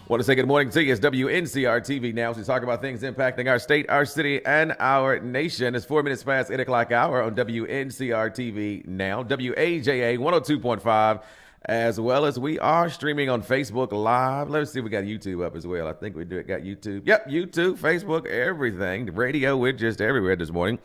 Want to say good morning to you. It's WNCR-TV Now. So we talk about things impacting our state, our city, and our nation. It's 4 minutes past 8 o'clock hour on WNCR-TV Now, WAJA 102.5, as well as we are streaming on Facebook Live. Let's see if we got YouTube up as well. I think we got YouTube. Yep, YouTube, Facebook, everything. The radio, we're just everywhere this morning,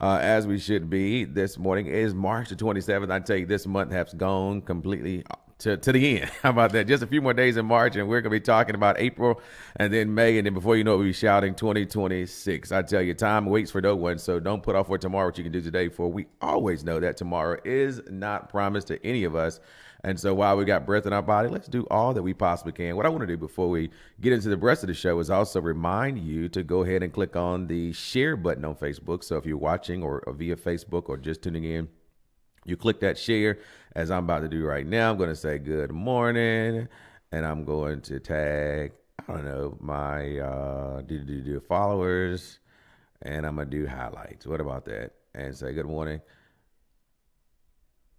as we should be. This morning is March the 27th. I tell you, this month has gone completely to the end. How about that? Just a few more days in March, and we're going to be talking about April and then May, and then before you know it, we'll be shouting 2026. I tell you, time waits for no one, so don't put off for tomorrow what you can do today, for we always know that tomorrow is not promised to any of us. And so while we got breath in our body, let's do all that we possibly can. What I want to do before we get into the rest of the show is also remind you to go ahead and click on the share button on Facebook. So if you're watching or via Facebook or just tuning in, you click that share, as I'm about to do right now. I'm going to say good morning, and I'm going to tag, I don't know, my followers, and I'm going to do highlights. What about that? And say good morning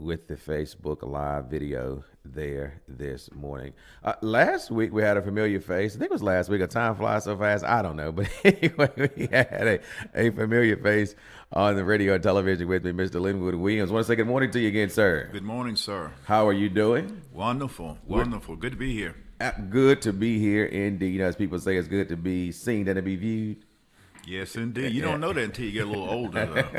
with the Facebook Live video there this morning. Last week, we had a familiar face. I think it was last week. Time flies so fast. I don't know. But anyway, we had a familiar face on the radio and television with me, Mr. Linwood Williams. I want to say good morning to you again, sir. Good morning, sir. How are you doing? Wonderful. Wonderful. Good to be here. Good to be here, indeed. You know, as people say, it's good to be seen than to be viewed. Yes, indeed. You don't know that until you get a little older, though.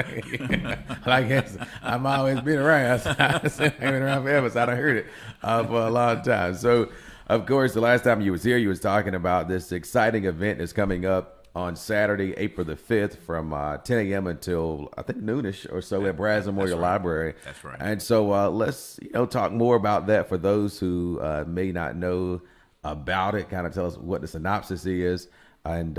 I guess I've always been around. I've been around forever, so I done heard it for a long time. So, of course, the last time you was here, you was talking about this exciting event that's coming up on Saturday, April the 5th from 10 a.m. until, I think, noonish or so at Brazos Memorial Library. That's right. And so let's talk more about that for those who may not know about it. Kind of tell us what the synopsis is. And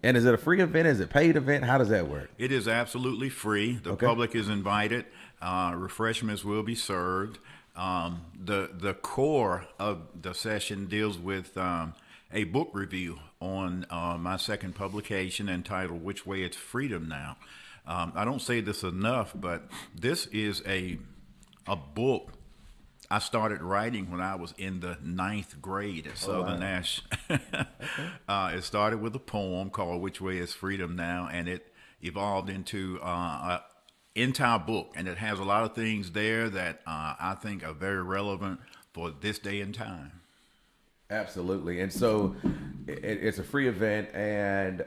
is it a free event? Is it a paid event? How does that work? It is absolutely free. The public is invited. Refreshments will be served. The core of the session deals with a book review on my second publication entitled "Which Way It's Freedom Now." I don't say this enough, but this is a book I started writing when I was in the 9th grade at Southern Nash. It started with a poem called "Which Way Is Freedom Now," and it evolved into an entire book. And it has a lot of things there that I think are very relevant for this day and time. Absolutely. And so it's a free event. And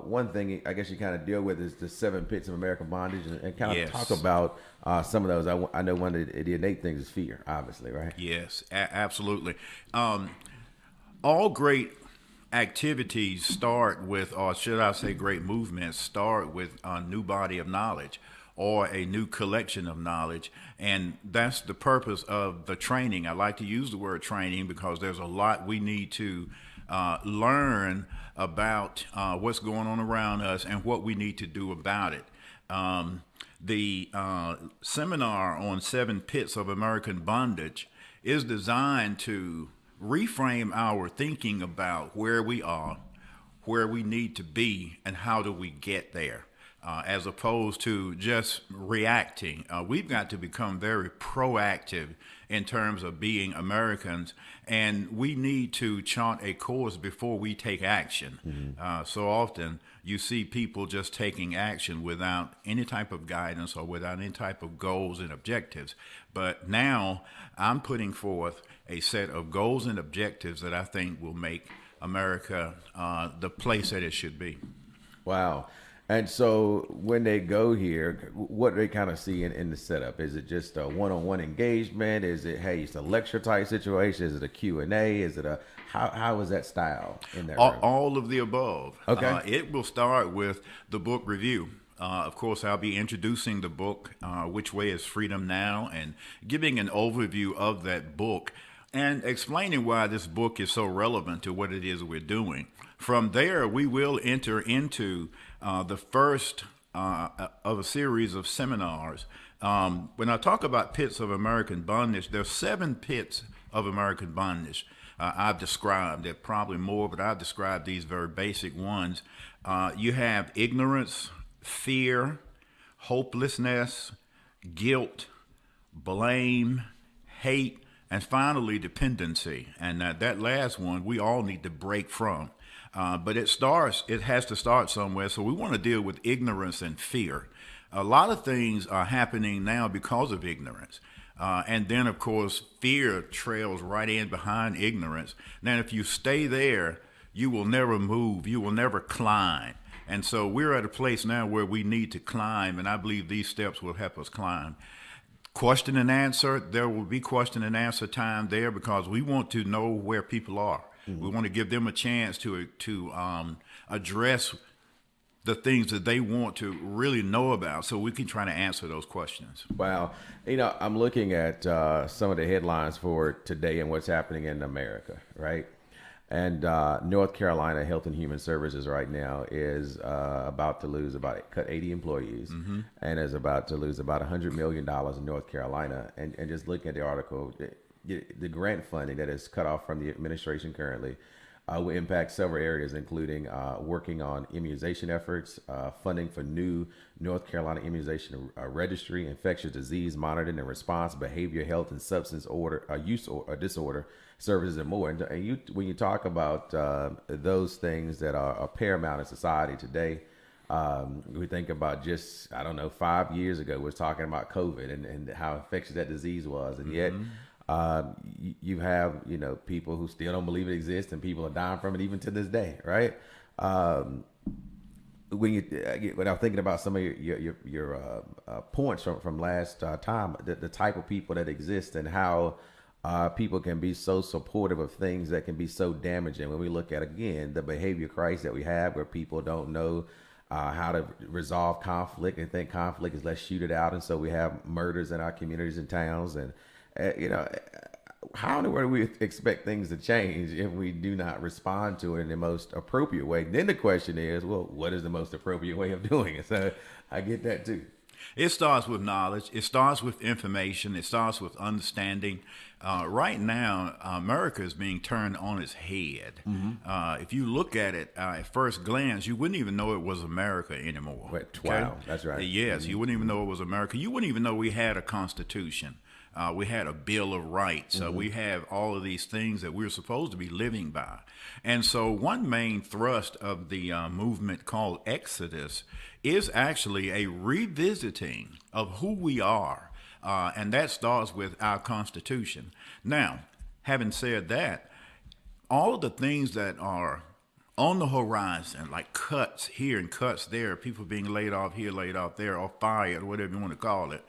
one thing I guess you kind of deal with is the 7 pits of American bondage, and kind of talk about some of those. I know one of the innate things is fear, obviously, right? Yes, absolutely. All great activities start with, or should I say great movements start with a new body of knowledge or a new collection of knowledge. And that's the purpose of the training. I like to use the word training because there's a lot we need to learn about what's going on around us and what we need to do about it. The seminar on 7 pits of American bondage is designed to reframe our thinking about where we are, where we need to be, and how do we get there. As opposed to just reacting. We've got to become very proactive in terms of being Americans, and we need to chart a course before we take action. Mm-hmm. So often you see people just taking action without any type of guidance or without any type of goals and objectives. But now I'm putting forth a set of goals and objectives that I think will make America the place that it should be. Wow. And so when they go here, what do they kind of see in the setup? Is it just a one-on-one engagement? Is it, hey, it's a lecture type situation? Is it a Q&A? Is it how is that style in there? All of the above. Okay. It will start with the book review. Of course, I'll be introducing the book, Which Way Is Freedom Now, and giving an overview of that book and explaining why this book is so relevant to what it is we're doing. From there, we will enter into the first of a series of seminars. When I talk about pits of American bondage, there are 7 pits of American bondage I've described. There are probably more, but I've described these very basic ones. You have ignorance, fear, hopelessness, guilt, blame, hate, and finally dependency. And that last one we all need to break from. But it has to start somewhere. So we want to deal with ignorance and fear. A lot of things are happening now because of ignorance. And then, of course, fear trails right in behind ignorance. Now, if you stay there, you will never move. You will never climb. And so we're at a place now where we need to climb, and I believe these steps will help us climb. Question and answer, there will be question and answer time there because we want to know where people are. We want to give them a chance to address the things that they want to really know about so we can try to answer those questions. Wow. I'm looking at some of the headlines for today and what's happening in America, right? And North Carolina Health and Human Services right now is about to cut 80 employees and is about to lose about $100 million in North Carolina. And just looking at the article, the grant funding that is cut off from the administration currently will impact several areas, including working on immunization efforts, funding for new North Carolina immunization registry, infectious disease monitoring and response, behavior health and substance use or disorder services, and more. And when you talk about those things that are paramount in society today, we think about just, 5 years ago, we was talking about COVID and how infectious that disease was. And yet, you have, people who still don't believe it exists, and people are dying from it even to this day, right? When I'm thinking about some of your points from last time, the type of people that exist and how people can be so supportive of things that can be so damaging. When we look at, again, the behavior crisis that we have, where people don't know how to resolve conflict and think conflict is let's shoot it out, and so we have murders in our communities and towns. And how in the world do we expect things to change if we do not respond to it in the most appropriate way? Then the question is, well, what is the most appropriate way of doing it? So I get that too. It starts with knowledge. It starts with information. It starts with understanding. Right now, America is being turned on its head. If you look at it at first glance, you wouldn't even know it was America anymore. Wow, that's right. Yes, you wouldn't even know it was America. You wouldn't even know we had a constitution. We had a Bill of Rights. We have all of these things that we're supposed to be living by. And so one main thrust of the movement called Exodus is actually a revisiting of who we are. And that starts with our Constitution. Now, having said that, all of the things that are on the horizon, like cuts here and cuts there, people being laid off here, laid off there, or fired, whatever you want to call it,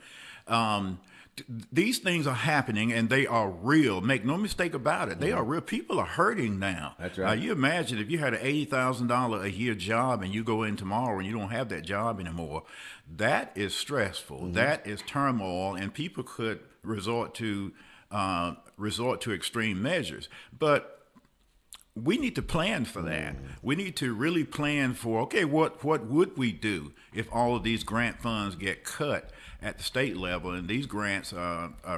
these things are happening, and they are real. Make no mistake about it. They are real. People are hurting now. That's right. You imagine if you had an $80,000 a year job and you go in tomorrow and you don't have that job anymore. That is stressful. That is turmoil, and people could resort to extreme measures. But we need to plan for that. We need to really plan for, okay, what would we do if all of these grant funds get cut at the state level, and these grants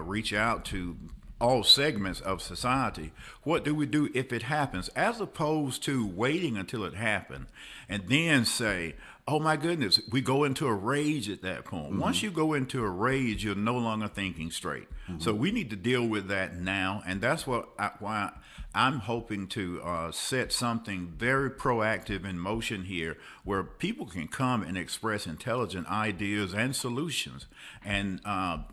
reach out to all segments of society? What do we do if it happens, as opposed to waiting until it happened and then say, oh my goodness, we go into a rage at that point. Once you go into a rage, you're no longer thinking straight. So we need to deal with that now, and that's why I'm hoping to set something very proactive in motion here, where people can come and express intelligent ideas and solutions, and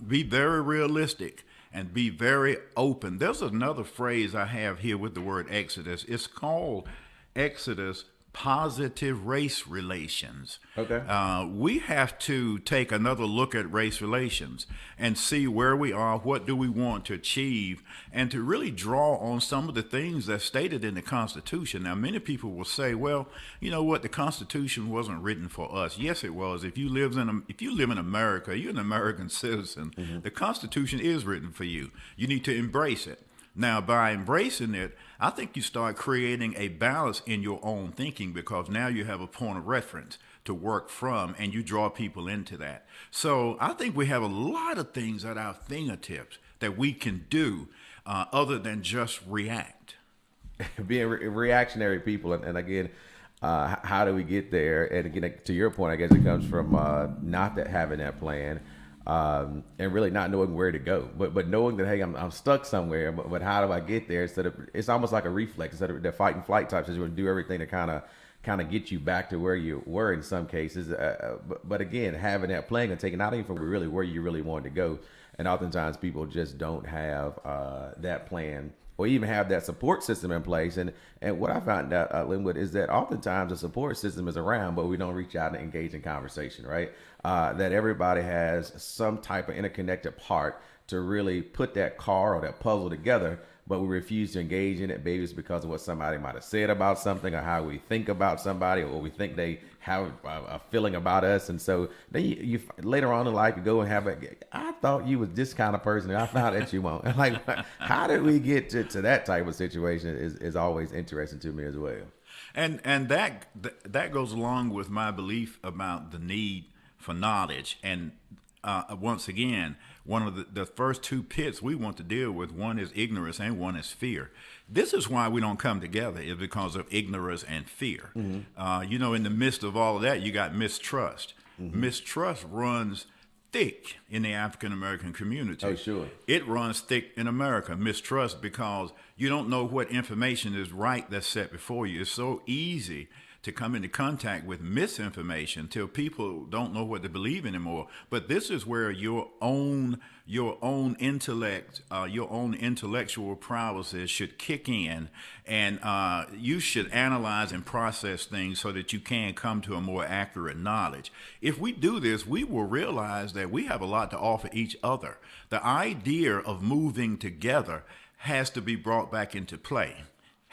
be very realistic and be very open. There's another phrase I have here with the word Exodus. It's called Exodus Positive Race Relations. Okay. We have to take another look at race relations and see where we are, what do we want to achieve, and to really draw on some of the things that's stated in the Constitution. Now, many people will say, well, you know what, the Constitution wasn't written for us. Yes, it was. If you live in America, you're an American citizen. The Constitution is written for you. You need to embrace it. Now, by embracing it, I think you start creating a balance in your own thinking, because now you have a point of reference to work from, and you draw people into that. So I think we have a lot of things at our fingertips that we can do other than just react. Being reactionary people, and again, how do we get there? And again, to your point, I guess it comes from not having that plan. and really not knowing where to go, but knowing that, hey, I'm stuck somewhere, but how do I get there? Instead of, it's almost like a reflex. Instead of the fight and flight types, you would do everything to kind of get you back to where you were in some cases. But again, having that plan and taking out even from really where you really wanted to go. And oftentimes people just don't have that plan or even have that support system in place. And what I found out, Linwood, is that oftentimes the support system is around, but we don't reach out and engage in conversation, right? That everybody has some type of interconnected part to really put that car or that puzzle together, but we refuse to engage in it. Maybe it's because of what somebody might have said about something, or how we think about somebody, or we think they have a feeling about us. And so then you later on in life, you go and have I thought you was this kind of person, and I found that you won't. Like, how did we get to that type of situation is always interesting to me as well. And that goes along with my belief about the need for knowledge. And once again, one of the first two pits we want to deal with, one is ignorance and one is fear. This is why we don't come together, is because of ignorance and fear. In the midst of all of that, you got mistrust. Mistrust runs thick in the African American community. Oh, sure. It runs thick in America, mistrust, because you don't know what information is right that's set before you. It's so easy to come into contact with misinformation till people don't know what to believe anymore. But this is where your own intellect, your own intellectual prowess should kick in, and you should analyze and process things so that you can come to a more accurate knowledge. If we do this, we will realize that we have a lot to offer each other. The idea of moving together has to be brought back into play.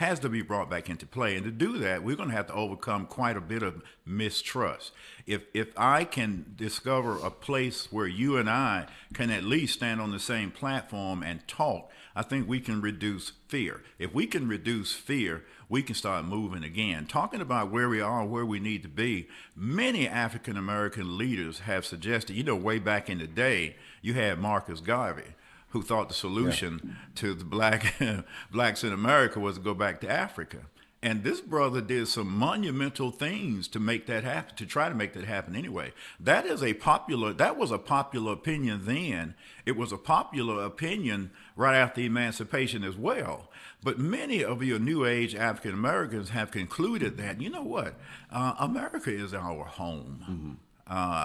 And to do that, we're going to have to overcome quite a bit of mistrust. If I can discover a place where you and I can at least stand on the same platform and talk, I think we can reduce fear. If we can reduce fear, we can start moving again. Talking about where we are, where we need to be, many African American leaders have suggested, way back in the day, you had Marcus Garvey, who thought the solution to the blacks in America was to go back to Africa. And this brother did some monumental things to make that happen, to try to make that happen anyway. That was a popular opinion then. It was a popular opinion right after emancipation as well. But many of your new age African Americans have concluded that, America is our home.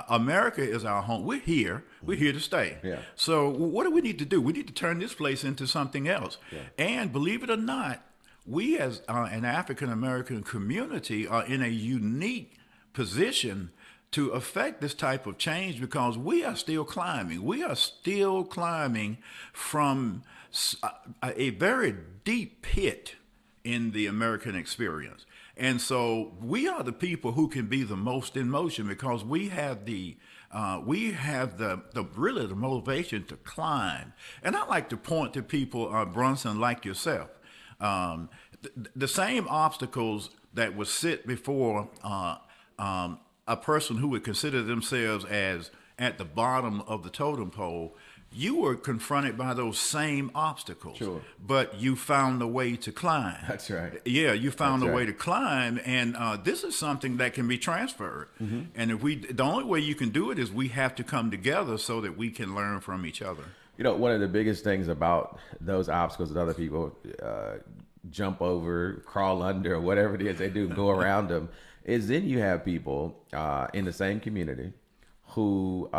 America is our home. We're here. We're here to stay. Yeah. So what do we need to do? We need to turn this place into something else. Yeah. And believe it or not, we as an African American community are in a unique position to affect this type of change, because we are still climbing. We are still climbing from a very deep pit in the American experience. And so we are the people who can be the most in motion, because we have the motivation to climb. And I like to point to people, Brunson, like yourself. The same obstacles that would sit before a person who would consider themselves as at the bottom of the totem pole, you were confronted by those same obstacles. Sure. But you found a way to climb. That's right. Yeah, you found a way to climb, and this is something that can be transferred. And the only way you can do it is we have to come together so that we can learn from each other. One of the biggest things about those obstacles that other people jump over, crawl under, or whatever it is they do, go around them, is then you have people in the same community who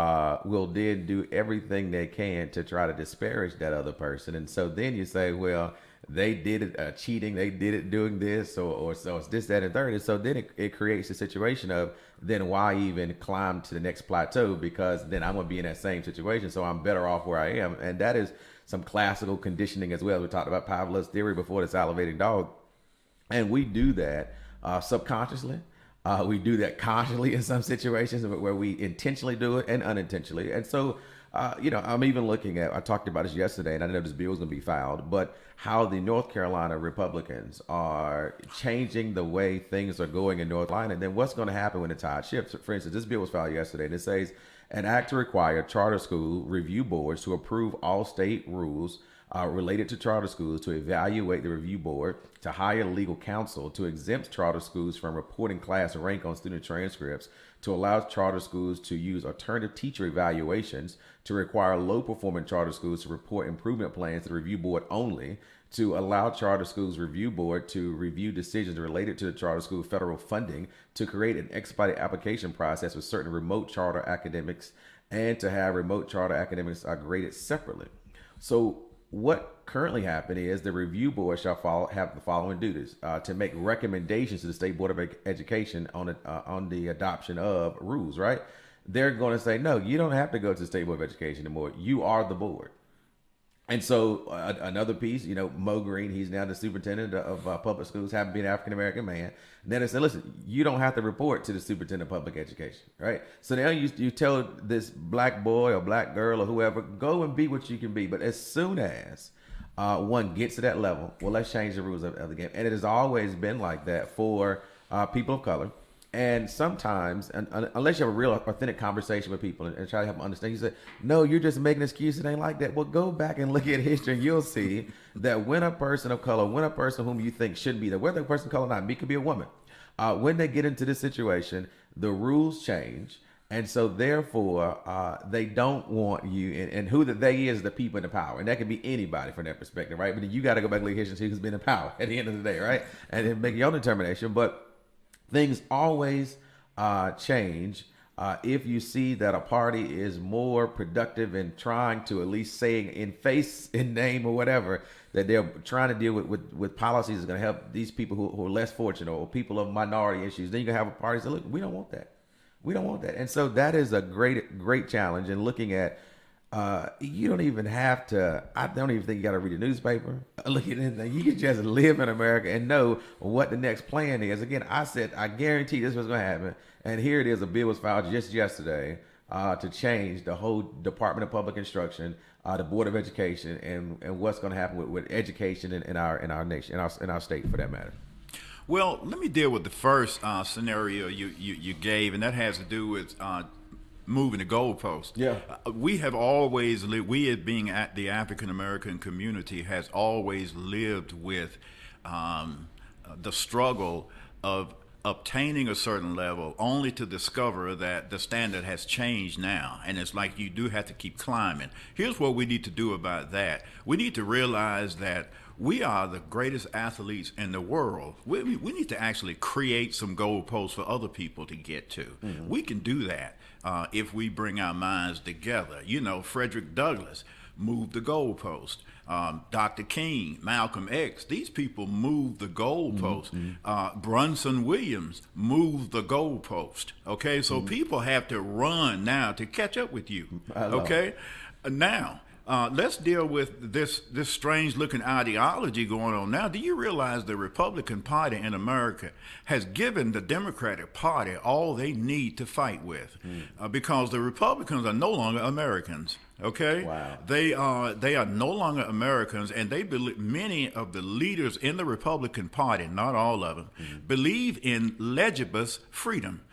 will then do everything they can to try to disparage that other person. And so then you say, well, they did it cheating, they did it doing this, or so it's this, that, and third. And so then it creates a situation of, then why even climb to the next plateau? Because then I'm going to be in that same situation, so I'm better off where I am. And that is some classical conditioning as well. We talked about Pavlov's theory before, the salivating dog. And we do that subconsciously. We do that consciously in some situations where we intentionally do it and unintentionally. And so, I'm even looking at, I talked about this yesterday, and I know this bill is going to be filed, but how the North Carolina Republicans are changing the way things are going in North Carolina. And then what's going to happen when the tide shifts? For instance, this bill was filed yesterday, and it says, an act to require charter school review boards to approve all state rules related to charter schools to evaluate the review board, to hire legal counsel, to exempt charter schools from reporting class rank on student transcripts, to allow charter schools to use alternative teacher evaluations, to require low-performing charter schools to report improvement plans to the review board only, to allow charter schools review board to review decisions related to the charter school federal funding, to create an expedited application process with certain remote charter academics, and to have remote charter academics are graded separately. So what currently happened is the review board shall have the following duties: to make recommendations to the State Board of Education on the adoption of rules. Right? They're going to say, no, you don't have to go to the State Board of Education anymore. You are the board. And so another piece, Mo Green, he's now the superintendent of public schools, having been an African-American man. And then they said, listen, you don't have to report to the superintendent of public education, right? So now you tell this black boy or black girl or whoever, go and be what you can be. But as soon as one gets to that level, well, let's change the rules of the game. And it has always been like that for people of color. And sometimes, unless you have a real authentic conversation with people and try to help them understand, you say, no, you're just making excuses. It ain't like that. Well, go back and look at history and you'll see that when a person of color, when a person whom you think shouldn't be there, whether a person of color or not, it could be a woman, when they get into this situation, the rules change. And so therefore, they don't want you, and who the they is the people in the power. And that can be anybody from that perspective, right? But then you got to go back and look at history and see who's been in power at the end of the day, right? And then make your own determination. But things always change if you see that a party is more productive in trying to at least say in face, in name, or whatever, that they're trying to deal with policies that's going to help these people who are less fortunate or people of minority issues. Then you can have a party say, look, we don't want that. We don't want that. And so that is a great challenge in looking at. You don't even have to, I don't even think you got to read a newspaper, look at anything. You can just live in America and know what the next plan is. Again, I said, I guarantee this was going to happen. And here it is, a bill was filed just yesterday to change the whole Department of Public Instruction, the Board of Education, and what's going to happen with education in our nation, in our state for that matter. Well, let me deal with the first scenario you gave, and that has to do with moving the goalpost. Yeah. We have always lived, we as being at the African American community has always lived with the struggle of obtaining a certain level only to discover that the standard has changed now. And it's like you do have to keep climbing. Here's what we need to do about that. We need to realize that we are the greatest athletes in the world. We need to actually create some goalposts for other people to get to. Mm-hmm. We can do that if we bring our minds together. Frederick Douglass moved the goalpost. Dr. King, Malcolm X, these people moved the goalpost. Mm-hmm. Brunson Williams moved the goalpost. Okay, so people have to run now to catch up with you. Okay, now. Let's deal with this strange-looking ideology going on now. Do you realize the Republican Party in America has given the Democratic Party all they need to fight with? Because the Republicans are no longer Americans. Okay, wow. They are no longer Americans, and they believe, many of the leaders in the Republican Party, not all of them, believe in legibus freedom.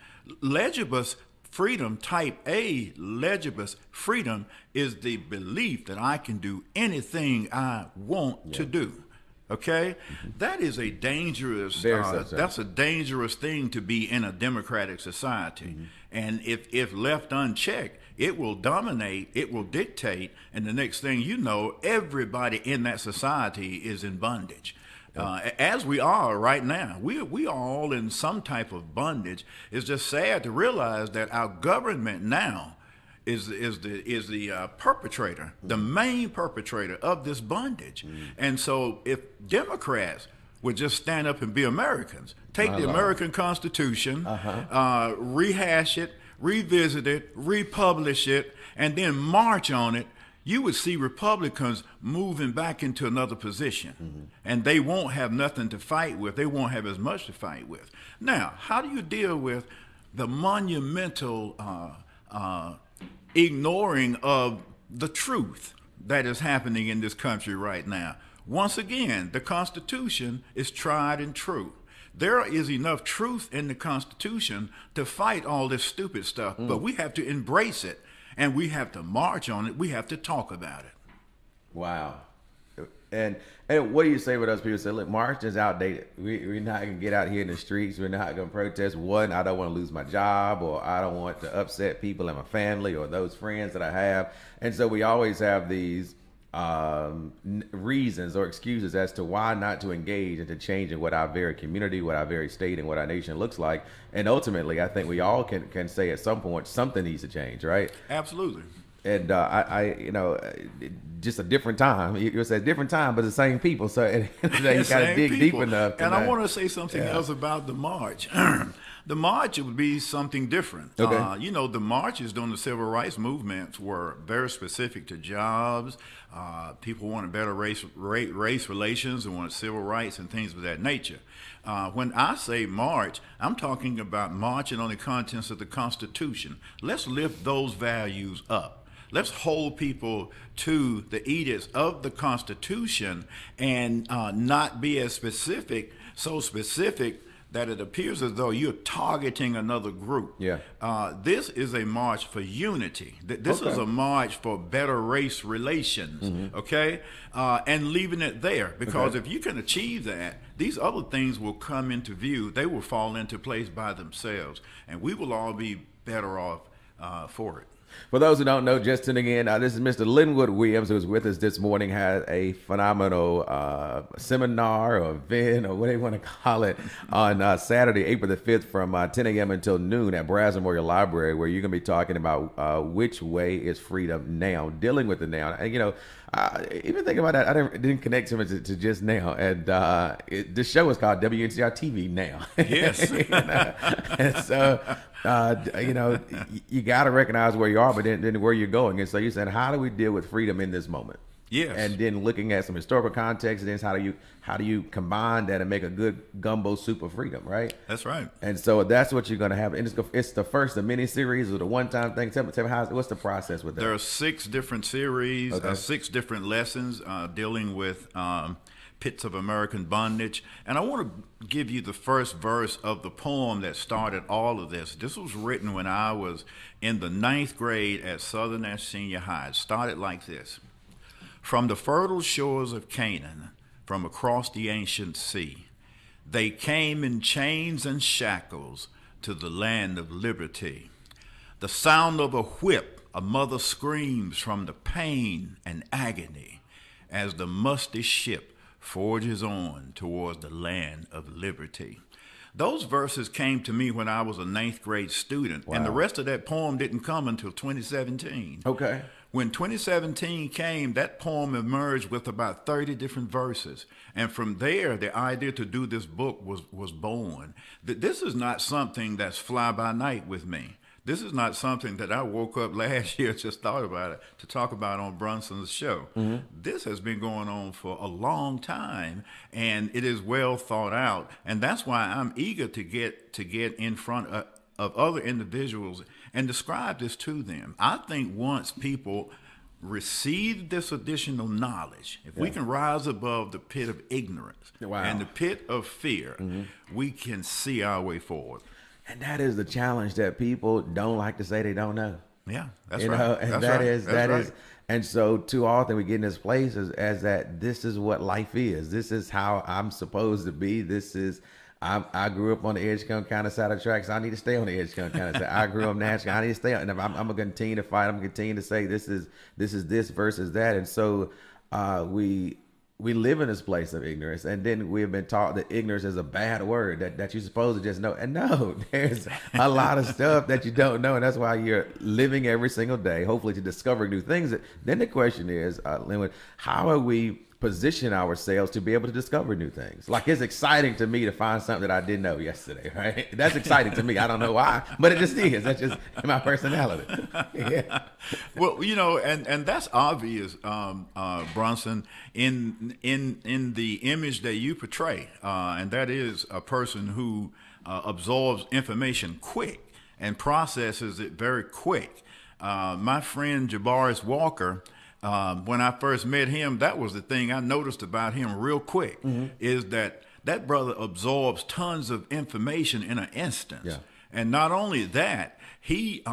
Legibus freedom, type A, legibus freedom, is the belief that I can do anything I want to do. Okay, that is a dangerous. That's a dangerous thing to be in a democratic society, and if left unchecked, it will dominate. It will dictate, and the next thing you know, everybody in that society is in bondage. As we are right now, we are all in some type of bondage. It's just sad to realize that our government now is the perpetrator, the main perpetrator of this bondage. And so, if Democrats would just stand up and be Americans, take the American Constitution, rehash it, revisit it, republish it, and then march on it, you would see Republicans moving back into another position, and they won't have nothing to fight with. They won't have as much to fight with. Now, how do you deal with the monumental ignoring of the truth that is happening in this country right now? Once again, the Constitution is tried and true. There is enough truth in the Constitution to fight all this stupid stuff, but we have to embrace it. And we have to march on it. We have to talk about it. Wow. And what do you say with those people say, look, March is outdated. We're not gonna get out here in the streets. We're not gonna protest. One, I don't want to lose my job, or I don't want to upset people in my family or those friends that I have. And so we always have these reasons or excuses as to why not to engage into changing what our very community, what our very state, and what our nation looks like. And ultimately, I think we all can say at some point something needs to change, right? Absolutely. And just a different time. You say different time, but the same people. So you got to dig deep enough. And I want to say something else about the march. The march would be something different. Okay. The marches during the civil rights movements were very specific to jobs. People wanted better race relations and wanted civil rights and things of that nature. When I say march, I'm talking about marching on the contents of the Constitution. Let's lift those values up. Let's hold people to the edicts of the Constitution and not be as so specific that it appears as though you're targeting another group. Yeah. This is a march for unity. This is a march for better race relations, okay? And leaving it there, because if you can achieve that, these other things will come into view. They will fall into place by themselves, and we will all be better off for it. For those who don't know, just tuning in, this is Mr. Linwood Williams, who was with us this morning, had a phenomenal seminar or event or whatever you want to call it on Saturday, April the 5th from 10 a.m. until noon at Brass Memorial Library, where you're going to be talking about which way is freedom now, dealing with the now. And, even thinking about that, I didn't connect him to just now. And this show is called Wncr-Tv Now. Yes. And so, you got to recognize where you are, but then where you're going. And so you said, how do we deal with freedom in this moment? Yes. And then looking at some historical context, and then how do you combine that and make a good gumbo soup of freedom, right? That's right. And so that's what you're going to have. And it's the first of many series or the one-time thing. Tell me what's the process with that? There are 6 different series, 6 different lessons dealing with pits of American bondage. And I want to give you the first verse of the poem that started all of this. This was written when I was in the 9th grade at Southern Ash Senior High. It started like this. From the fertile shores of Canaan, from across the ancient sea, they came in chains and shackles to the land of liberty. The sound of a whip, a mother screams from the pain and agony as the musty ship forges on towards the land of liberty. Those verses came to me when I was a 9th grade student, and the rest of that poem didn't come until 2017. Okay. When 2017 came, that poem emerged with about 30 different verses. And from there, the idea to do this book was born. This is not something that's fly by night with me. This is not something that I woke up last year, just thought about it, to talk about on Brunson's show. This has been going on for a long time, and it is well thought out. And that's why I'm eager to get in front of other individuals and describe this to them. I think once people receive this additional knowledge, if we can rise above the pit of ignorance and the pit of fear, we can see our way forward. And that is the challenge that people don't like to say they don't know. Yeah, that's you right. know, and That's that right. is, and so too often we get in this place as that this is what life is. This is how I'm supposed to be. This is, I grew up on the Edgecombe County side of the tracks. So I need to stay on the Edgecombe County side. I grew up nationally. I need to stay on. And if I'm going to continue to fight. I'm going to continue to say this is this versus that. And so we live in this place of ignorance, and then we have been taught that ignorance is a bad word, that you're supposed to just know. And no, there's a lot of stuff that you don't know, and that's why you're living every single day, hopefully to discover new things. Then the question is, Linwood, how are we position ourselves to be able to discover new things? Like, it's exciting to me to find something that I didn't know yesterday, right? That's exciting to me. I don't know why, but it just is. That's just my personality. Yeah. Well, and that's obvious, Bronson, in the image that you portray, and that is a person who absorbs information quick and processes it very quick. My friend Jabarius Walker, when I first met him, that was the thing I noticed about him real quick, is that brother absorbs tons of information in an instant. Yeah. And not only that, he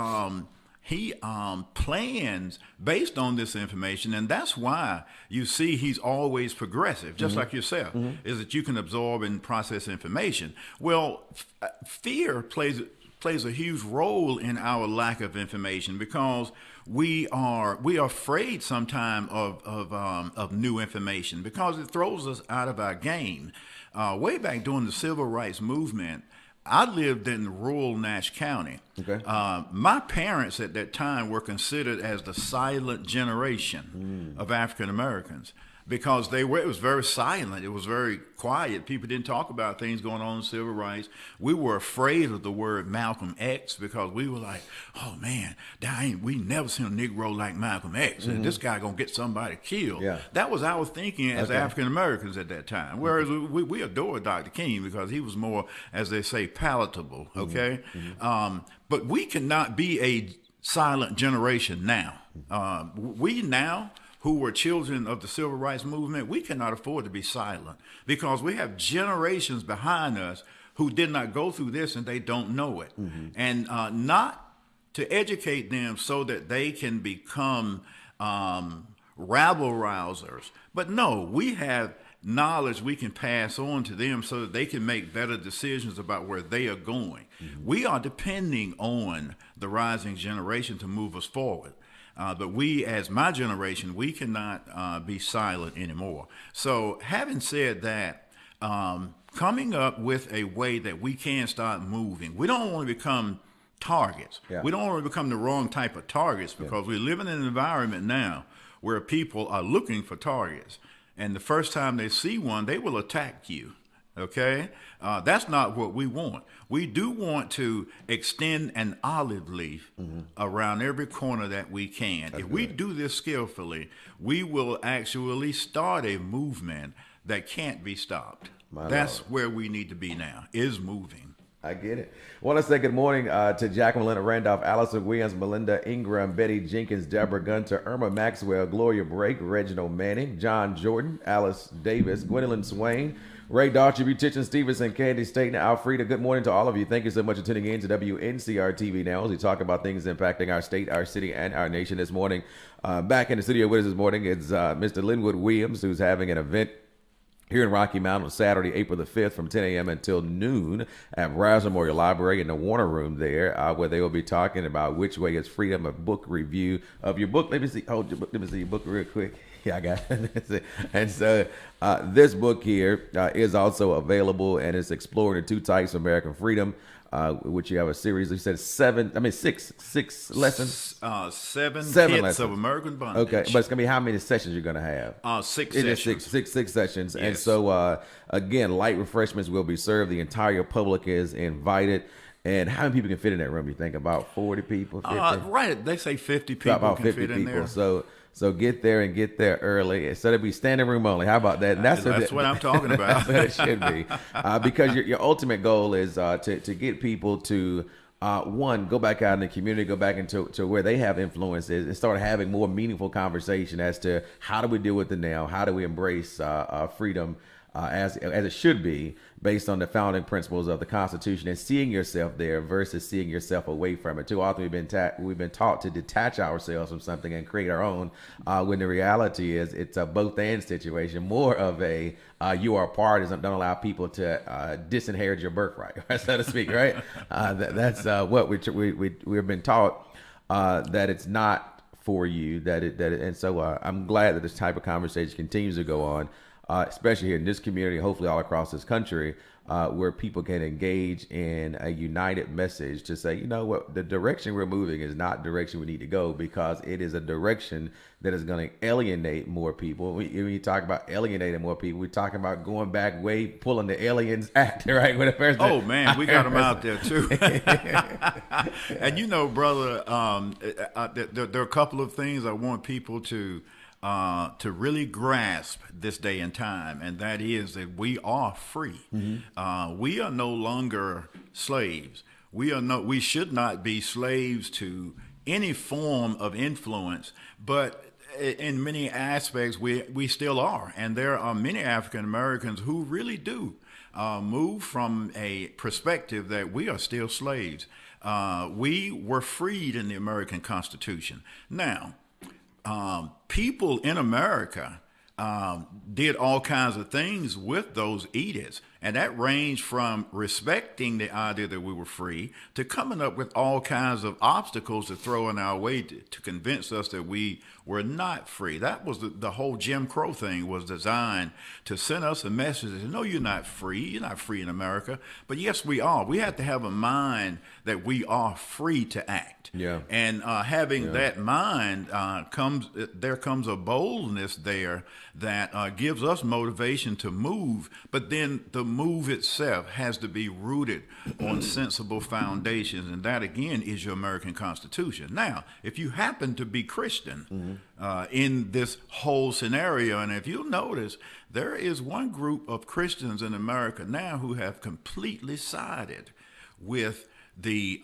he plans based on this information, and that's why you see he's always progressive, just like yourself, is that you can absorb and process information. Well, fear plays a huge role in our lack of information because we are afraid sometimes of new information because it throws us out of our game. Way back during the civil rights movement, I lived in rural Nash County. Okay. My parents at that time were considered as the silent generation of African Americans because it was very silent. It was very quiet. People didn't talk about things going on in civil rights. We were afraid of the word Malcolm X because we were like, oh man, we never seen a Negro like Malcolm X. And this guy gonna get somebody killed. Yeah. That was our thinking as African Americans at that time. Whereas we adored Dr. King because he was more, as they say, palatable. Okay. But we cannot be a silent generation now. We now, who were children of the civil rights movement, we cannot afford to be silent because we have generations behind us who did not go through this and they don't know it. And not to educate them so that they can become rabble rousers. But no, we have knowledge we can pass on to them so that they can make better decisions about where they are going. We are depending on the rising generation to move us forward. But we, as my generation, we cannot be silent anymore. So having said that, coming up with a way that we can start moving, we don't want to become targets. Yeah. We don't want to become the wrong type of targets because we're living in an environment now where people are looking for targets. And the first time they see one, they will attack you. Okay? That's not what we want. We do want to extend an olive leaf around every corner that we can. If we do this skillfully, we will actually start a movement that can't be stopped. That's where we need to be now, is moving. I get it. Well, let's say good morning to Jacqueline Leonard Randolph, Allison Williams, Melinda Ingram, Betty Jenkins, Deborah Gunter, Irma Maxwell, Gloria Brake, Reginald Manning, John Jordan, Alice Davis, Gwendolyn Swain, Ray Daughtry, Titchen Stevenson, Candy Staten, Alfreda. Good morning to all of you. Thank you so much for tuning in to WNCR-TV Now as we talk about things impacting our state, our city, and our nation this morning. Back in the studio with us this morning is Mr. Linwood Williams, who's having an event here in Rocky Mount on Saturday, April the 5th from 10 a.m. until noon at Browse Memorial Library in the Warner Room there, where they will be talking about Which Way is Freedom, a book review of your book. Let me see. Hold your book. Let me see your book real quick. Yeah, I got it. And so this book here is also available, and it's exploring the two types of American freedom, which you have a series. You said six lessons. Seven lessons hits of American bondage. Okay, but it's gonna be how many sessions you're gonna have? Six It is sessions. six sessions. Yes. And so again, light refreshments will be served. The entire public is invited. And how many people can fit in that room? You think about 40 people? 50? Right, they say 50 people About can 50 fit in people. there. So get there and get there early. So it'll be standing room only. How about that? And That's what I'm talking about. That's what it should be. Because your ultimate goal is to get people to, one, go back out in the community, go back into where they have influences and start having more meaningful conversation as to how do we deal with the now? How do we embrace freedom as it should be based on the founding principles of the Constitution and seeing yourself there versus seeing yourself away from it. Too often we've been taught to detach ourselves from something and create our own, when the reality is it's a both and situation, more of a you are part, don't allow people to disinherit your birthright, so to speak, right? That's what we've been taught, that it's not for you, and so I'm glad that this type of conversation continues to go on. Especially here in this community, hopefully all across this country, where people can engage in a united message to say, you know what, the direction we're moving is not the direction we need to go, because it is a direction that is going to alienate more people. When you talk about alienating more people, we're talking about going back way, pulling the Aliens Act, right? When the person, oh man, we got them out there too. And you know, brother, there are a couple of things I want people to really grasp this day and time, and that is that we are free. We are no longer slaves. We should not be slaves to any form of influence, but in many aspects we still are. And there are many African Americans who really do move from a perspective that we are still slaves. We were freed in the American Constitution. Now, people in America did all kinds of things with those edicts. And that ranged from respecting the idea that we were free to coming up with all kinds of obstacles to throw in our way to convince us that we were not free. That was the whole Jim Crow thing was designed to send us a message that, no, you're not free. You're not free in America. But yes, we are. We have to have a mind that we are free to act. Yeah. And having that mind there comes a boldness there that gives us motivation to move. But then the move itself has to be rooted on sensible foundations, and that again is your American Constitution. Now, if you happen to be Christian in this whole scenario, and if you'll notice, there is one group of Christians in America now who have completely sided with the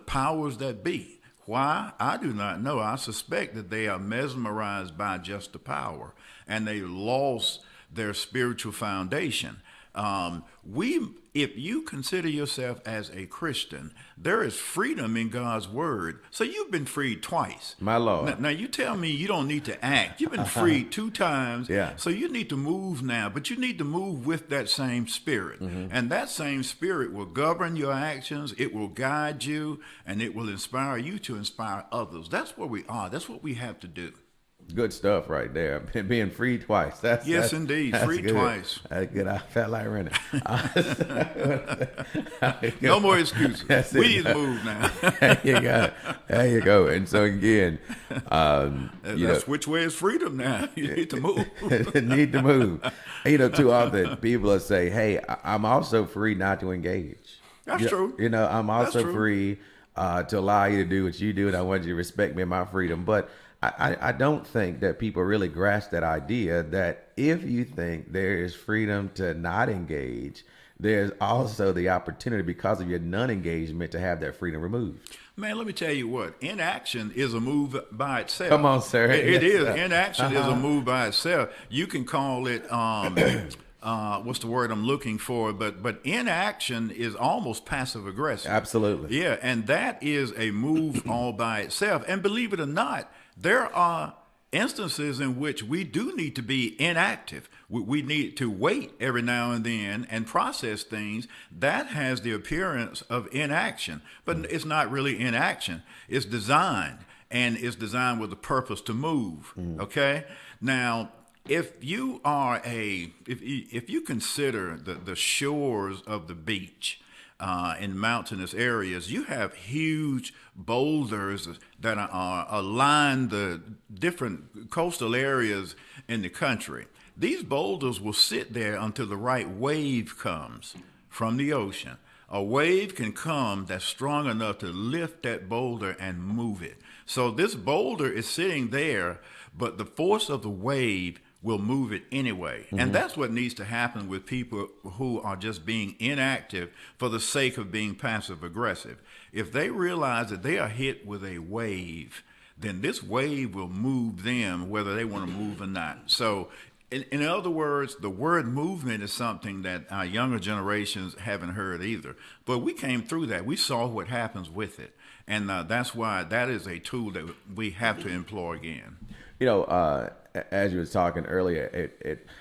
powers that be. Why? I do not know. I suspect that they are mesmerized by just the power, and they lost their spiritual foundation. If you consider yourself as a Christian, there is freedom in God's word. So you've been freed twice. My Lord. Now you tell me you don't need to act. You've been freed 2 times. Yeah. So you need to move now, but you need to move with that same spirit. And that same spirit will govern your actions. It will guide you, and it will inspire you to inspire others. That's where we are. That's what we have to do. Good stuff right there. Being free twice. Indeed. That's Free good. twice. That's good. I felt like running. No more excuses. We need to move now. There you go. And so again, that's which way is freedom now. You need to move. need to move. Too often people will say, "Hey, I'm also free not to engage." That's true. I'm also free to allow you to do what you do, and I want you to respect me and my freedom. But I don't think that people really grasp that idea that if you think there is freedom to not engage, there's also the opportunity because of your non-engagement to have that freedom removed. Man, let me tell you what. Inaction is a move by itself. Come on, sir. It is. Inaction is a move by itself. You can call it, what's the word I'm looking for? But inaction is almost passive aggressive. Absolutely. Yeah, and that is a move all by itself. And believe it or not, there are instances in which we do need to be inactive. We need to wait every now and then and process things. That has the appearance of inaction, but it's not really inaction. It's designed, and it's designed with a purpose to move. Okay? Now, if you consider the shores of the beach, in mountainous areas, you have huge boulders that align the different coastal areas in the country. These boulders will sit there until the right wave comes from the ocean. A wave can come that's strong enough to lift that boulder and move it. So this boulder is sitting there, but the force of the wave will move it anyway. And that's what needs to happen with people who are just being inactive for the sake of being passive aggressive. If they realize that they are hit with a wave, then this wave will move them whether they want to move or not. So in other words, the word movement is something that our younger generations haven't heard either. But we came through that. We saw what happens with it. And that's why that is a tool that we have to employ again. As you was talking earlier,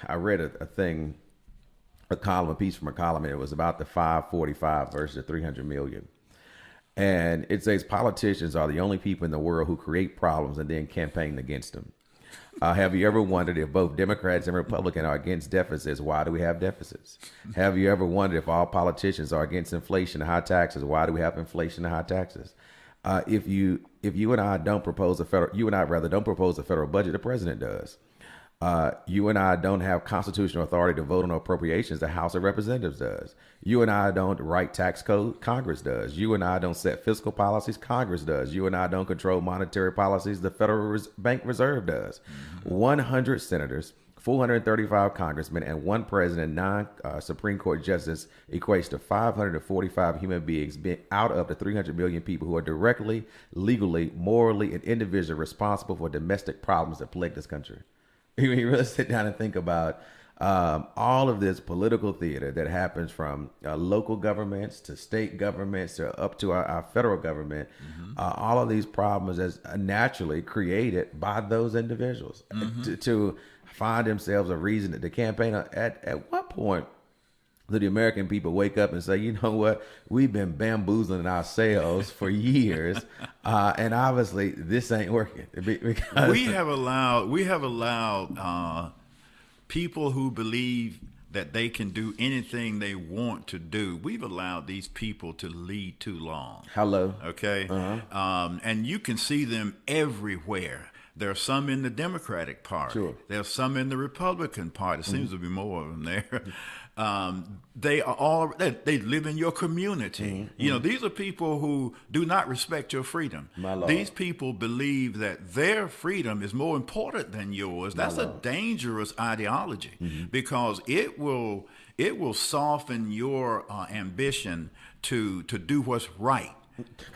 I read a piece from a column, and it was about the 545 versus the 300 million. And it says politicians are the only people in the world who create problems and then campaign against them. Have you ever wondered if both Democrats and Republicans are against deficits? Why do we have deficits? Have you ever wondered if all politicians are against inflation and high taxes? Why do we have inflation and high taxes? If you and I don't propose a federal budget, the president does. You and I don't have constitutional authority to vote on appropriations, the House of Representatives does. You and I don't write tax code, Congress does. You and I don't set fiscal policies, Congress does. You and I don't control monetary policies, the Federal Bank Reserve does. 100 senators, 435 congressmen, and 1 president, 9 Supreme Court justices equates to 545 human beings being out of the 300 million people who are directly, legally, morally, and individually responsible for domestic problems that plague this country. You really sit down and think about all of this political theater that happens from local governments to state governments to up to our federal government, all of these problems is naturally created by those individuals to find themselves a reason to campaign. At what point do the American people wake up and say, you know what, we've been bamboozling ourselves for years, and obviously this ain't working? Because we have allowed people who believe that they can do anything they want to do. We've allowed these people to lead too long. Hello. Okay. And you can see them everywhere. There are some in the Democratic Party. Sure. There's some in the Republican Party. Seems to be more of them there. They are all, they live in your community. You know, these are people who do not respect your freedom. My Lord. These people believe that their freedom is more important than yours. That's a dangerous ideology because it will soften your ambition to do what's right.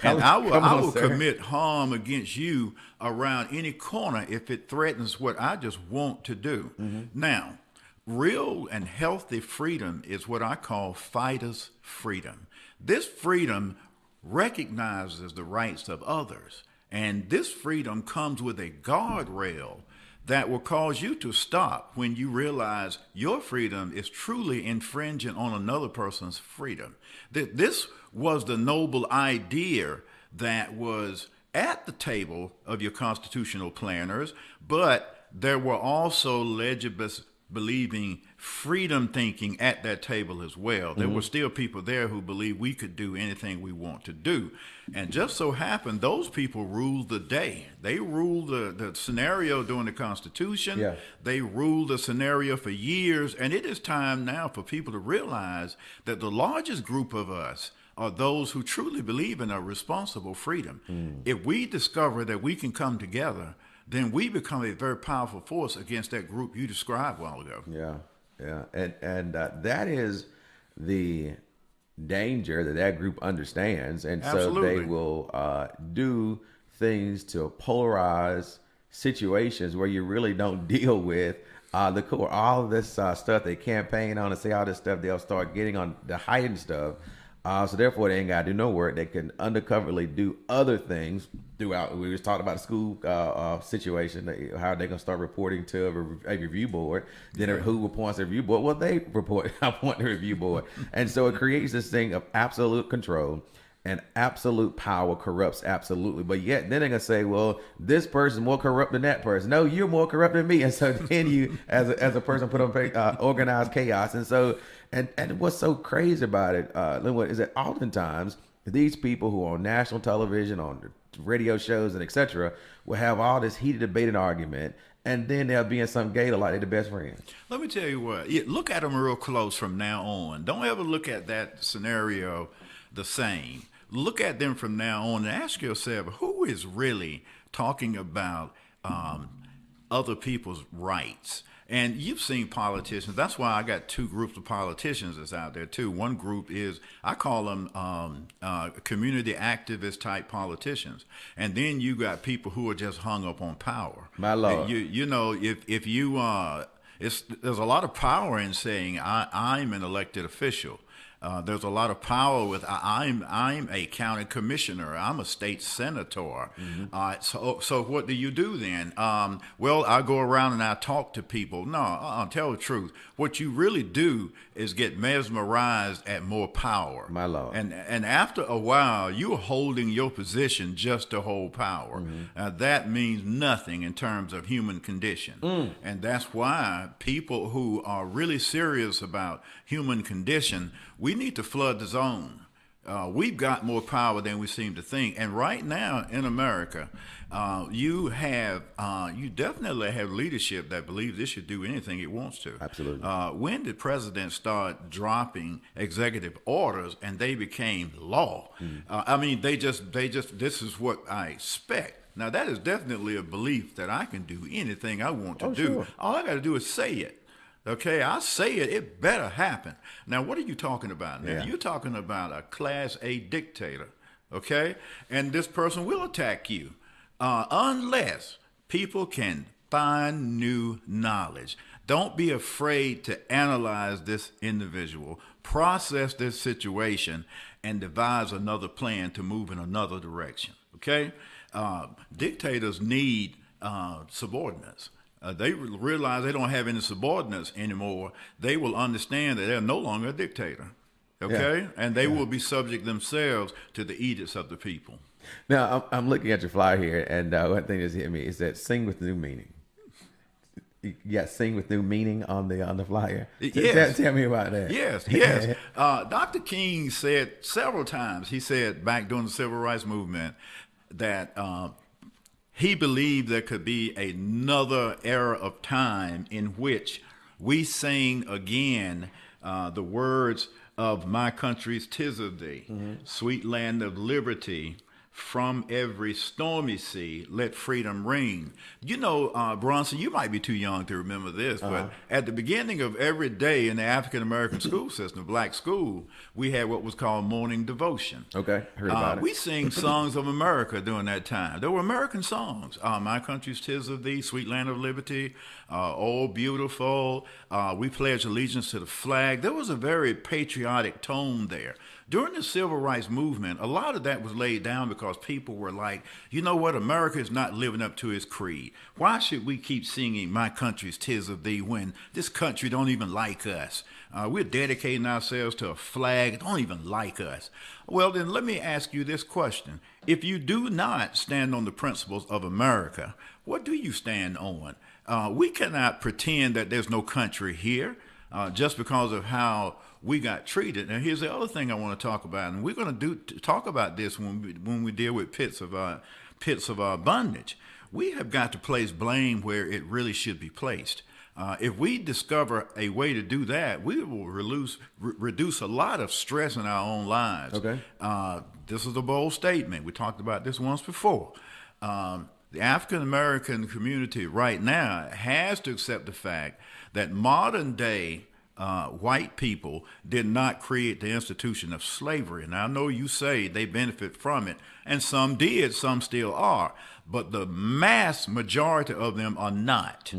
And I will commit harm against you around any corner if it threatens what I just want to do. Now, real and healthy freedom is what I call fighter's freedom. This freedom recognizes the rights of others, and this freedom comes with a guardrail that will cause you to stop when you realize your freedom is truly infringing on another person's freedom. This was the noble idea that was at the table of your constitutional planners, but there were also legibus believing freedom thinking at that table as well. There were still people there who believed we could do anything we want to do. And just so happened, those people ruled the day. They ruled the scenario during the Constitution. Yeah. They ruled the scenario for years. And it is time now for people to realize that the largest group of us are those who truly believe in a responsible freedom. If we discover that we can come together, then we become a very powerful force against that group you described a while ago. Yeah. And that is the danger that group understands. And Absolutely. so they will do things to polarize situations where you really don't deal with the core. All of this stuff they campaign on and say all this stuff, they'll start getting on the heightened stuff. So therefore, they ain't got to do no work. They can undercoverly do other things throughout. We was talking about the school situation, how they're going to start reporting to a review board. Then who appoints the review board? Well, they appoint the review board. And so it creates this thing of absolute control, and absolute power corrupts absolutely. But yet then they're going to say, well, this person's more corrupt than that person. No, you're more corrupt than me. And so then you, as a person, put on organized chaos. And so, and what's so crazy about it, Linwood, is that oftentimes these people who are on national television, on radio shows, and etc., will have all this heated debate and argument, and then they'll be in some gala like they're the best friends. Let me tell you what, look at them real close from now on. Don't ever look at that scenario the same. Look at them from now on and ask yourself, who is really talking about other people's rights? And you've seen politicians. That's why I got two groups of politicians that's out there too. One group is, I call them community activist type politicians. And then you got people who are just hung up on power. My Lord. You know, if you, there's a lot of power in saying I'm an elected official. There's a lot of power with I'm a county commissioner. I'm a state senator. So what do you do then? Well, I go around and I talk to people. No, I'll tell the truth. What you really do is get mesmerized at more power. My Lord. And after a while, you're holding your position just to hold power. That means nothing in terms of human condition. And that's why people who are really serious about human condition, we need to flood the zone. We've got more power than we seem to think. And right now in America, you definitely have leadership that believes it should do anything it wants to. Absolutely. When did presidents start dropping executive orders and they became law? I mean, they just, this is what I expect. Now, that is definitely a belief that I can do anything I want to do. Sure. All I got to do is say it. Okay, I say it, it better happen. Now, what are you talking about now? Yeah. You're talking about a Class A dictator, okay? And this person will attack you unless people can find new knowledge. Don't be afraid to analyze this individual, process this situation, and devise another plan to move in another direction. Okay? Dictators need subordinates. They realize they don't have any subordinates anymore. They will understand that they're no longer a dictator. Okay? Yeah. And they will be subject themselves to the edicts of the people. Now, I'm looking at your flyer here, and one thing that's hit me is that sing with new meaning. Yeah, sing with new meaning on the flyer. Yes. Tell me about that. Yes, yes. Dr. King said several times, he said back during the Civil Rights Movement that he believed there could be another era of time in which we sing again the words of my country's 'tis of thee, sweet land of liberty, from every stormy sea, let freedom ring. You know, Bronson, you might be too young to remember this, but at the beginning of every day in the African American school system, black school, we had what was called morning devotion. Okay, heard about it. We sing songs of America during that time. There were American songs. My country's 'tis of thee, sweet land of liberty, oh beautiful. We pledge allegiance to the flag. There was a very patriotic tone there. During the Civil Rights Movement, a lot of that was laid down because people were like, you know what, America is not living up to its creed. Why should we keep singing my country's 'tis of thee when this country don't even like us? We're dedicating ourselves to a flag that don't even like us. Well, then let me ask you this question. If you do not stand on the principles of America, what do you stand on? We cannot pretend that there's no country here just because of how we got treated. And here's the other thing I want to talk about, and we're going to talk about this when we deal with pits of bondage. We have got to place blame where it really should be placed. If we discover a way to do that, we will reduce a lot of stress in our own lives. Okay. This is a bold statement. We talked about this once before. The African American community right now has to accept the fact that modern day white people did not create the institution of slavery. And I know you say they benefit from it, and some did, some still are. But the mass majority of them are not.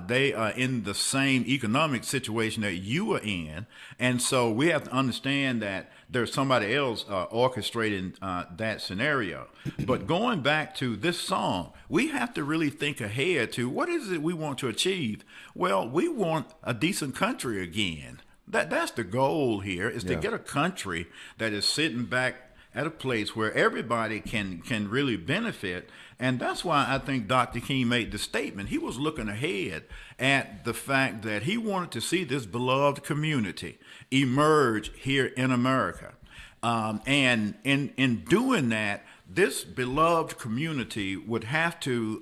They are in the same economic situation that you are in. And so we have to understand that there's somebody else orchestrating that scenario. But going back to this song, we have to really think ahead to what is it we want to achieve? Well, we want a decent country again. That's the goal here, is to get a country that is sitting back at a place where everybody can really benefit. And that's why I think Dr. King made the statement. He was looking ahead at the fact that he wanted to see this beloved community emerge here in America. And in doing that, this beloved community would have to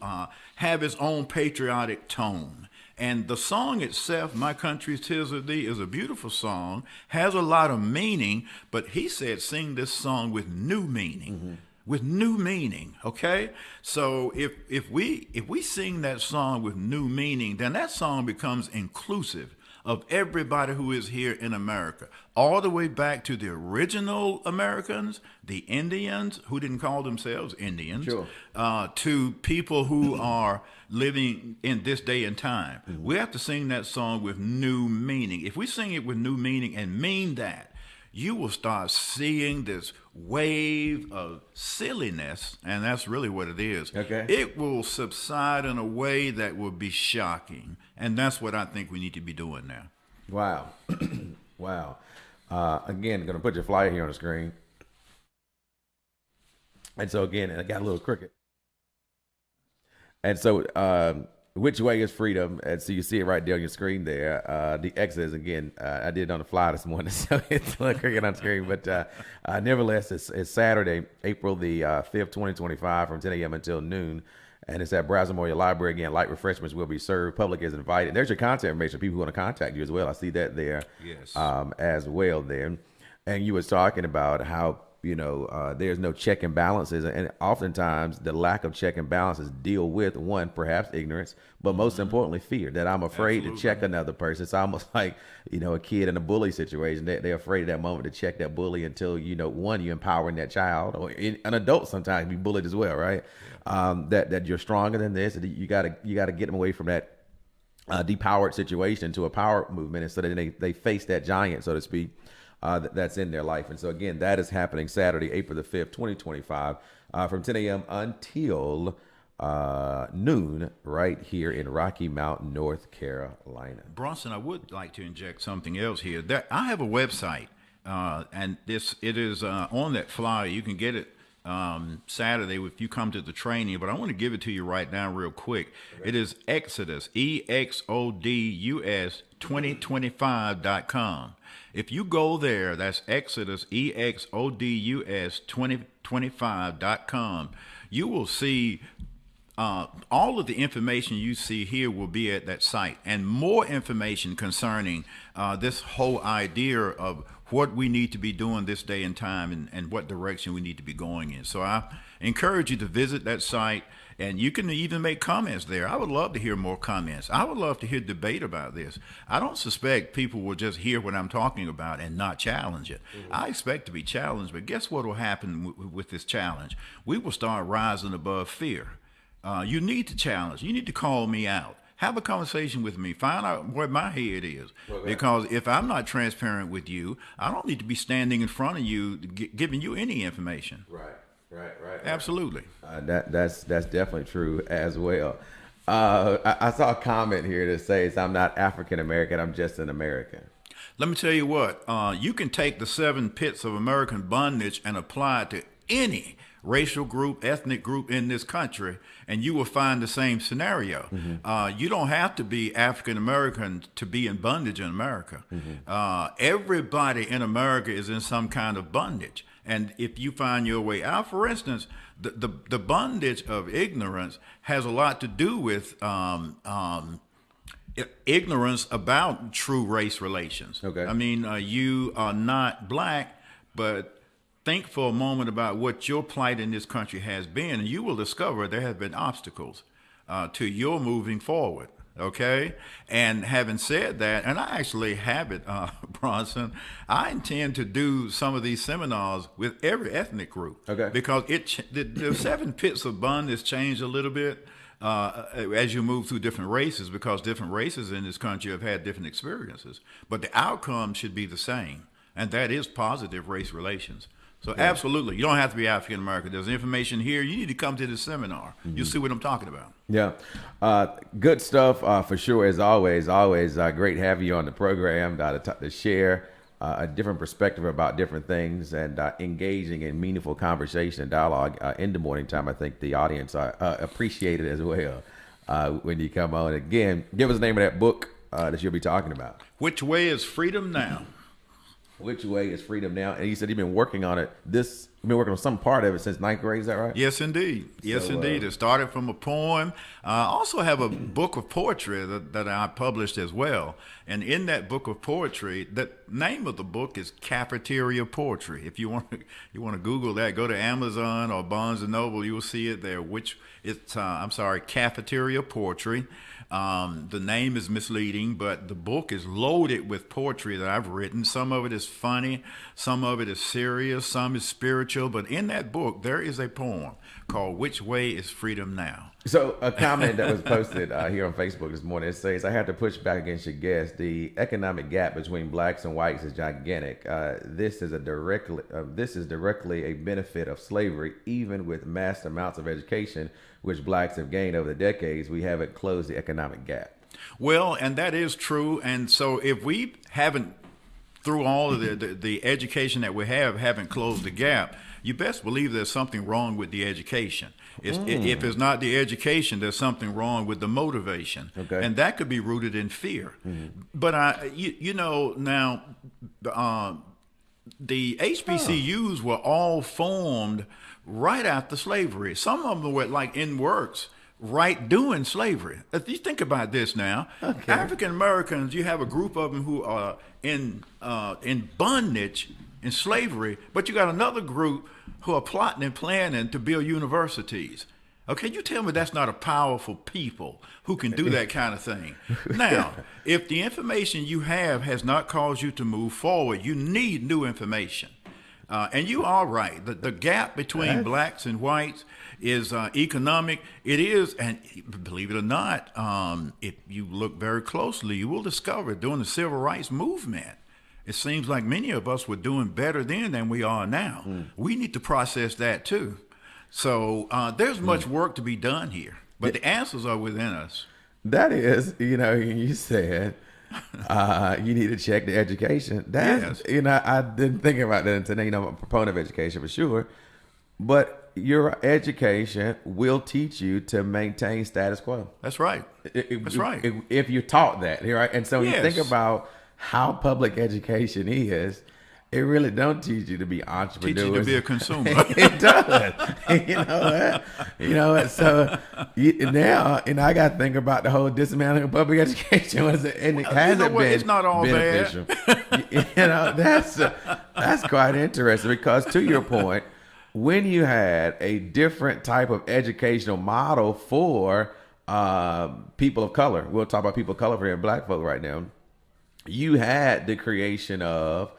have its own patriotic tone. And the song itself, My Country's 'Tis of Thee, is a beautiful song, has a lot of meaning, but he said sing this song with new meaning. With new meaning, okay? So if we sing that song with new meaning, then that song becomes inclusive of everybody who is here in America, all the way back to the original Americans, the Indians, who didn't call themselves Indians, to people who are living in this day and time. We have to sing that song with new meaning. If we sing it with new meaning and mean that, you will start seeing this wave of silliness, and that's really what it is. Okay. It will subside in a way that will be shocking, and that's what I think we need to be doing now. Wow. Wow. Again, going to put your flyer here on the screen. And so, again, I got a little crooked. And so, which way is freedom? And so you see it right there on your screen there. The X is, again, I did it on the fly this morning, so it's a little crooked on the screen. But nevertheless, it's Saturday, April the 5th, 2025, from 10 a.m. until noon. And it's at Browse Memorial Library. Again, light refreshments will be served. Public is invited. There's your contact information. People who want to contact you as well. I see that there. Yes. As well there. And you was talking about how, there's no check and balances. And oftentimes the lack of check and balances deal with, one, perhaps ignorance, but most importantly, fear, that I'm afraid to check another person. It's almost like, a kid in a bully situation. They're afraid at that moment to check that bully until, one, you're empowering that child, or an adult sometimes be bullied as well, right? That you're stronger than this. You gotta get them away from that depowered situation to a power movement, and so that they face that giant, so to speak, that's in their life. And so again, that is happening Saturday, April the 5th, 2025, from 10 a.m. until noon, right here in Rocky Mount, North Carolina. Bronson, I would like to inject something else here. I have a website, and it is on that flyer. You can get it Saturday if you come to the training, but I want to give it to you right now real quick. Okay. It is Exodus, EXODUS 2025.com. If you go there, that's Exodus, EXODUS 2025.com, you will see all of the information you see here will be at that site, and more information concerning this whole idea of what we need to be doing this day and time, and what direction we need to be going in. So I encourage you to visit that site, and you can even make comments there. I would love to hear more comments. I would love to hear debate about this. I don't suspect people will just hear what I'm talking about and not challenge it. Mm-hmm. I expect to be challenged, but guess what will happen with this challenge? We will start rising above fear. You need to challenge. You need to call me out. Have a conversation with me. Find out where my head is. Because if I'm not transparent with you, I don't need to be standing in front of you giving you any information. Right. Absolutely. That's definitely true as well. I saw a comment here that says, I'm not African American, I'm just an American. Let me tell you what, you can take the 7 pits of American bondage and apply it to any racial group, ethnic group in this country, and you will find the same scenario. Mm-hmm. You don't have to be African American to be in bondage in America. Mm-hmm. Everybody in America is in some kind of bondage. And if you find your way out, for instance, the bondage of ignorance has a lot to do with ignorance about true race relations. Okay. I mean, you are not black, but think for a moment about what your plight in this country has been, and you will discover there have been obstacles to your moving forward. Okay? And having said that, and I actually have it, Bronson, I intend to do some of these seminars with every ethnic group. Okay. Because the 7 pits of bondage changed a little bit as you move through different races, because different races in this country have had different experiences. But the outcome should be the same, and that is positive race relations. So yeah. Absolutely, you don't have to be African American. There's information here. You need to come to this seminar. Mm-hmm. You'll see what I'm talking about. Yeah, good stuff for sure. As always, great having you on the program to share a different perspective about different things and engaging in meaningful conversation and dialogue in the morning time. I think the audience appreciate it as well when you come on. Again, give us the name of that book that you'll be talking about. Which Way is Freedom Now? Which Way is Freedom Now? And you said you've been working on it. You've been working on some part of it since 9th grade, is that right? Yes, indeed. Yes, indeed. It started from a poem. I also have a book of poetry that I published as well. And in that book of poetry, the name of the book is Cafeteria Poetry. If you want to Google that, go to Amazon or Barnes & Noble, you will see it there. Cafeteria Poetry. The name is misleading, but the book is loaded with poetry that I've written. Some of it is funny, some of it is serious, some is spiritual. But in that book, there is a poem called Which Way is Freedom Now? So a comment that was posted here on Facebook this morning, it says, I have to push back against your guest. The economic gap between blacks and whites is gigantic. This is directly a benefit of slavery. Even with mass amounts of education, which blacks have gained over the decades, we haven't closed the economic gap. Well, and that is true. And so if we haven't, through all of the education that we haven't closed the gap, you best believe there's something wrong with the education. If it's not the education, there's something wrong with the motivation. Okay. And that could be rooted in fear. Mm-hmm. But now the HBCUs were all formed right after slavery. Some of them were like in works right during slavery. If you think about this now, okay. African Americans, you have a group of them who are in bondage, in slavery, but you got another group who are plotting and planning to build universities. Okay, you tell me that's not a powerful people who can do that kind of thing. Now, if the information you have has not caused you to move forward, you need new information. And you are right. The gap between blacks and whites is economic. It is, and believe it or not, if you look very closely, you will discover during the civil rights movement, it seems like many of us were doing better then than we are now. We need to process that too. So there's much work to be done here, but the answers are within us. That is, you said you need to check the education. That's, Yes. I didn't think about that until now. I'm a proponent of education for sure, but your education will teach you to maintain status quo. That's right. That's right. If you're taught that, right? And so when you think Yes. about how public education is, it really don't teach you to be entrepreneurs. Teach you to be a consumer. It does. So now, I got to think about the whole dismantling of public education. And it hasn't been it's not all beneficial. That's quite interesting because, to your point, when you had a different type of educational model for people of color, we'll talk about people of color here, black folk right now. You had the creation of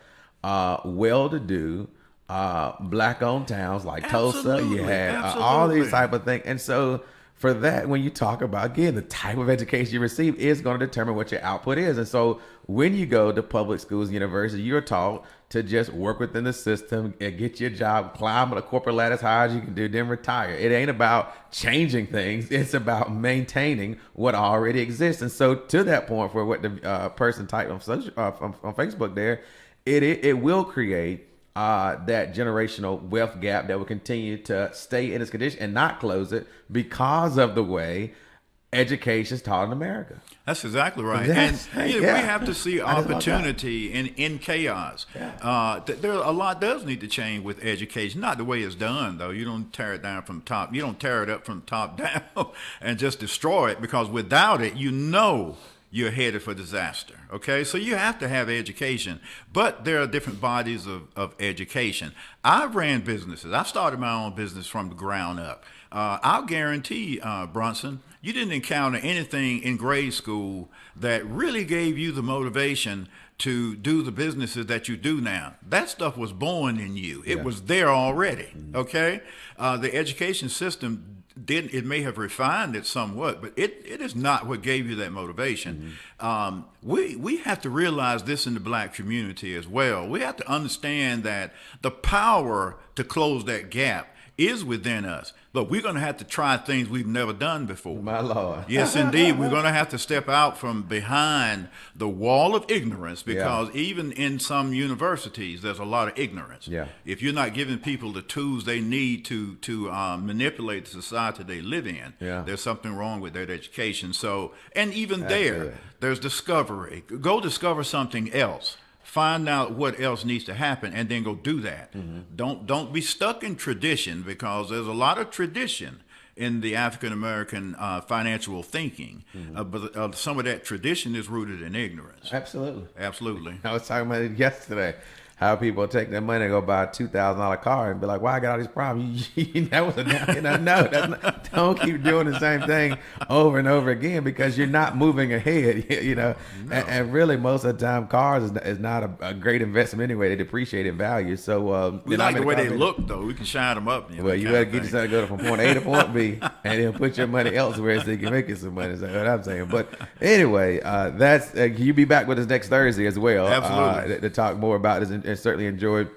well-to-do black-owned towns like Tulsa. You had all these type of things. And so for that, when you talk about, again, the type of education you receive is going to determine what your output is. And so when you go to public schools and universities, you're taught to just work within the system and get your job, climb the corporate ladder as high as you can do, then retire. It ain't about changing things. It's about maintaining what already exists. And so to that point, for what the person typed on Facebook there, it will create that generational wealth gap that will continue to stay in its condition and not close it because of the way education is taught in America. That's exactly right. We have to see opportunity in chaos. Yeah. There a lot does need to change with education. Not the way it's done, though. You don't tear it down from the top. You don't tear it up from the top down and just destroy it, because without it, you're headed for disaster. Okay, so you have to have education, but there are different bodies of education. I've ran businesses. I started my own business from the ground up. I'll guarantee, Brunson, you didn't encounter anything in grade school that really gave you the motivation to do the businesses that you do now. That stuff was born in you. It was there already. Okay, the education system it may have refined it somewhat, but it is not what gave you that motivation. We have to realize this in the black community as well. We have to understand that the power to close that gap is within us. But we're going to have to try things we've never done before. My Lord. Yes, indeed. We're going to have to step out from behind the wall of ignorance, because even in some universities, there's a lot of ignorance. Yeah. If you're not giving people the tools they need to manipulate the society they live in, there's something wrong with their education. So, and even there's discovery. Go discover something else. Find out what else needs to happen, and then go do that. Don't be stuck in tradition, because there's a lot of tradition in the African American financial thinking, but some of that tradition is rooted in ignorance. Absolutely. I was talking about it yesterday. How people take their money and go buy a $2,000 car and be like, "Why I got all these problems?" That was no. Don't keep doing the same thing over and over again, because you're not moving ahead. No. And really, most of the time, cars is not a great investment anyway. They depreciate in value. So we like the way they look, though. We can shine them up. Well, you better get yourself to go from point A to point B, and then put your money elsewhere so you can make you some money. That's what I'm saying. But anyway, that's you be back with us next Thursday as well. Absolutely. To talk more about this, and certainly enjoyed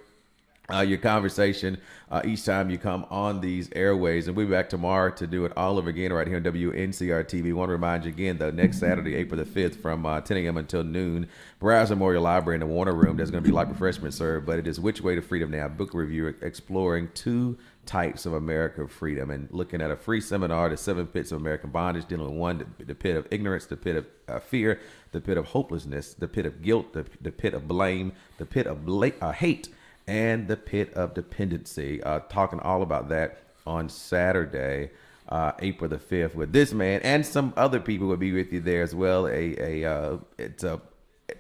your conversation each time you come on these airways. And we'll be back tomorrow to do it all over again right here on WNCR-TV. Want to remind you again, though, next Saturday, April the 5th, from 10 a.m. until noon, Broward Memorial Library in the Warner Room. There's going to be light refreshments served, but it is Which Way to Freedom Now, book review exploring two types of American freedom and looking at a free seminar, The 7 Pits of American Bondage, dealing with one, the pit of ignorance, the pit of fear, the pit of hopelessness, the pit of guilt, the pit of blame, the pit of hate, and the pit of dependency. Talking all about that on Saturday, April the 5th, with this man, and some other people will be with you there as well.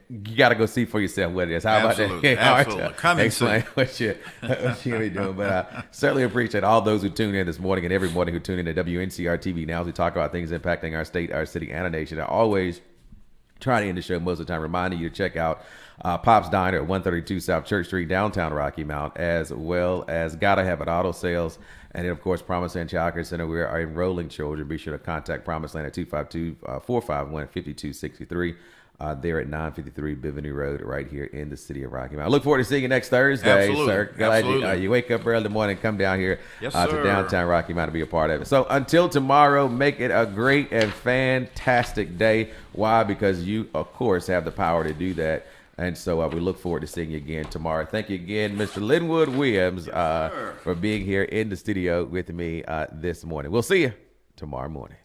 You got to go see for yourself what it is. How about that? Absolutely. Coming explain what you're going to be doing. But I certainly appreciate all those who tune in this morning and every morning who tune in to WNCR-TV Now as we talk about things impacting our state, our city, and our nation. I always try to end the show most of the time reminding you to check out Pop's Diner at 132 South Church Street, downtown Rocky Mount, as well as Gotta Have It Auto Sales. And then, of course, Promise Land Child Care Center. We are enrolling children. Be sure to contact Promise Land at 252-451-5263. There at 953 Bivany Road, right here in the city of Rocky Mount. I look forward to seeing you next Thursday, Absolutely. sir. Glad Absolutely. you wake up early in the morning, come down here Yes, to sir. downtown Rocky Mount to be a part of it. So until tomorrow, make it a great and fantastic day. Why? Because you, of course, have the power to do that. And so we look forward to seeing you again tomorrow. Thank you again, Mr. Linwood Williams, for being here in the studio with me this morning. We'll see you tomorrow morning.